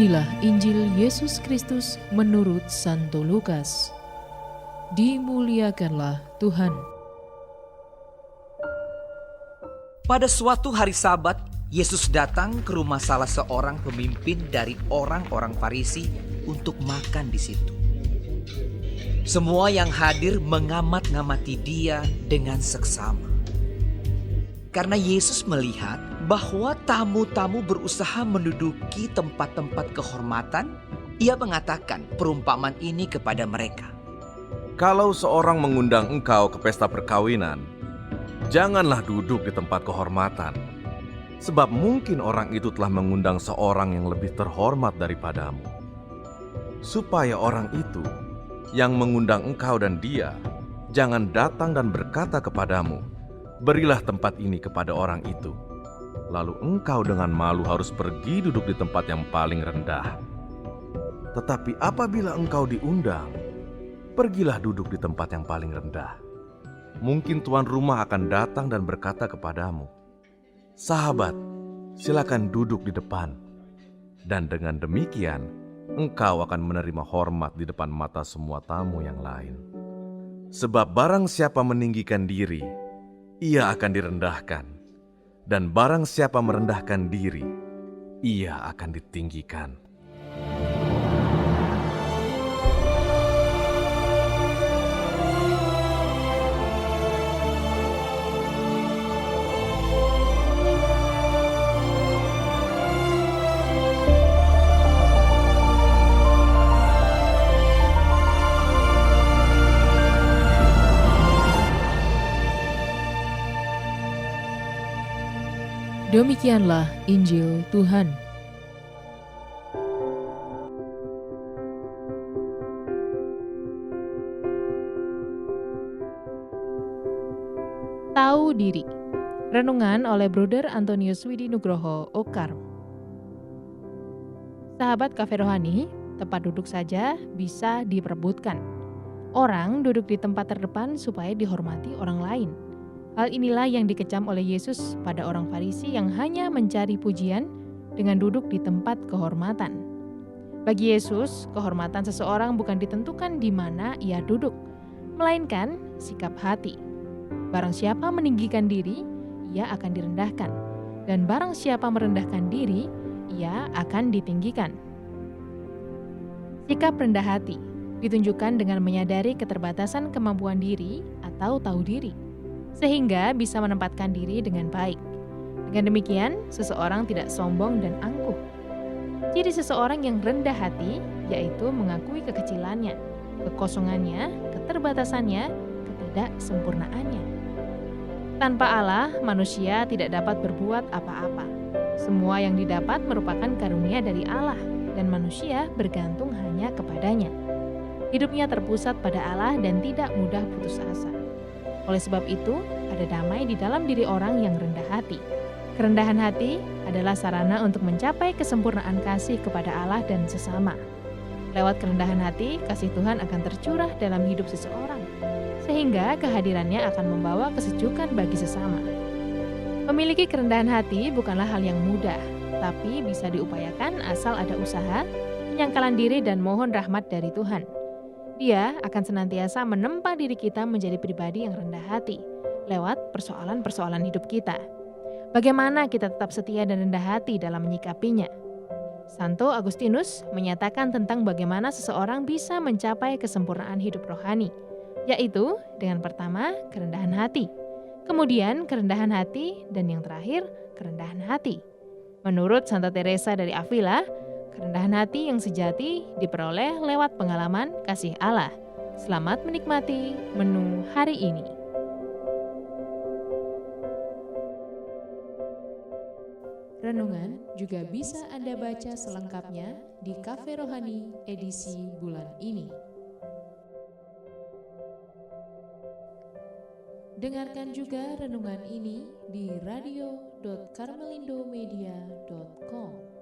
Inilah Injil Yesus Kristus menurut Santo Lukas. Dimuliakanlah Tuhan. Pada suatu hari Sabat, Yesus datang ke rumah salah seorang pemimpin dari orang-orang Farisi untuk makan di situ. Semua yang hadir mengamat-ngamati dia dengan seksama. Karena Yesus melihat bahwa tamu-tamu berusaha menduduki tempat-tempat kehormatan, ia mengatakan perumpamaan ini kepada mereka. Kalau seorang mengundang engkau ke pesta perkawinan, janganlah duduk di tempat kehormatan, sebab mungkin orang itu telah mengundang seorang yang lebih terhormat daripadamu. Supaya orang itu yang mengundang engkau dan dia jangan datang dan berkata kepadamu, "Berilah tempat ini kepada orang itu." Lalu engkau dengan malu harus pergi duduk di tempat yang paling rendah. Tetapi apabila engkau diundang, pergilah duduk di tempat yang paling rendah. Mungkin tuan rumah akan datang dan berkata kepadamu, "Sahabat, silakan duduk di depan." Dan dengan demikian, engkau akan menerima hormat di depan mata semua tamu yang lain. Sebab barang siapa meninggikan diri, ia akan direndahkan. Dan barang siapa merendahkan diri, ia akan ditinggikan. Demikianlah Injil Tuhan. Tahu diri. Renungan oleh Bruder Antonius Widi Nugroho Okar. Sahabat Cafe Rohani, tempat duduk saja bisa diperebutkan. Orang duduk di tempat terdepan supaya dihormati orang lain. Hal inilah yang dikecam oleh Yesus pada orang Farisi yang hanya mencari pujian dengan duduk di tempat kehormatan. Bagi Yesus, kehormatan seseorang bukan ditentukan di mana ia duduk, melainkan sikap hati. Barang siapa meninggikan diri, ia akan direndahkan. Dan barang siapa merendahkan diri, ia akan ditinggikan. Sikap rendah hati ditunjukkan dengan menyadari keterbatasan kemampuan diri atau tahu diri, sehingga bisa menempatkan diri dengan baik. Dengan demikian, seseorang tidak sombong dan angkuh. Ciri seseorang yang rendah hati yaitu mengakui kekecilannya, kekosongannya, keterbatasannya, ketidaksempurnaannya. Tanpa Allah, manusia tidak dapat berbuat apa-apa. Semua yang didapat merupakan karunia dari Allah, dan manusia bergantung hanya kepadanya. Hidupnya terpusat pada Allah dan tidak mudah putus asa. Oleh sebab itu, ada damai di dalam diri orang yang rendah hati. Kerendahan hati adalah sarana untuk mencapai kesempurnaan kasih kepada Allah dan sesama. Lewat kerendahan hati, kasih Tuhan akan tercurah dalam hidup seseorang, sehingga kehadirannya akan membawa kesejukan bagi sesama. Memiliki kerendahan hati bukanlah hal yang mudah, tapi bisa diupayakan asal ada usaha, penyangkalan diri dan mohon rahmat dari Tuhan. Dia akan senantiasa menempa diri kita menjadi pribadi yang rendah hati lewat persoalan-persoalan hidup kita. Bagaimana kita tetap setia dan rendah hati dalam menyikapinya? Santo Agustinus menyatakan tentang bagaimana seseorang bisa mencapai kesempurnaan hidup rohani, yaitu dengan pertama kerendahan hati, kemudian kerendahan hati, dan yang terakhir kerendahan hati. Menurut Santa Teresa dari Avila, kerendahan hati yang sejati diperoleh lewat pengalaman kasih Allah. Selamat menikmati menu hari ini. Renungan juga bisa Anda baca selengkapnya di Cafe Rohani edisi bulan ini. Dengarkan juga renungan ini di radio.carmelindomedia.com.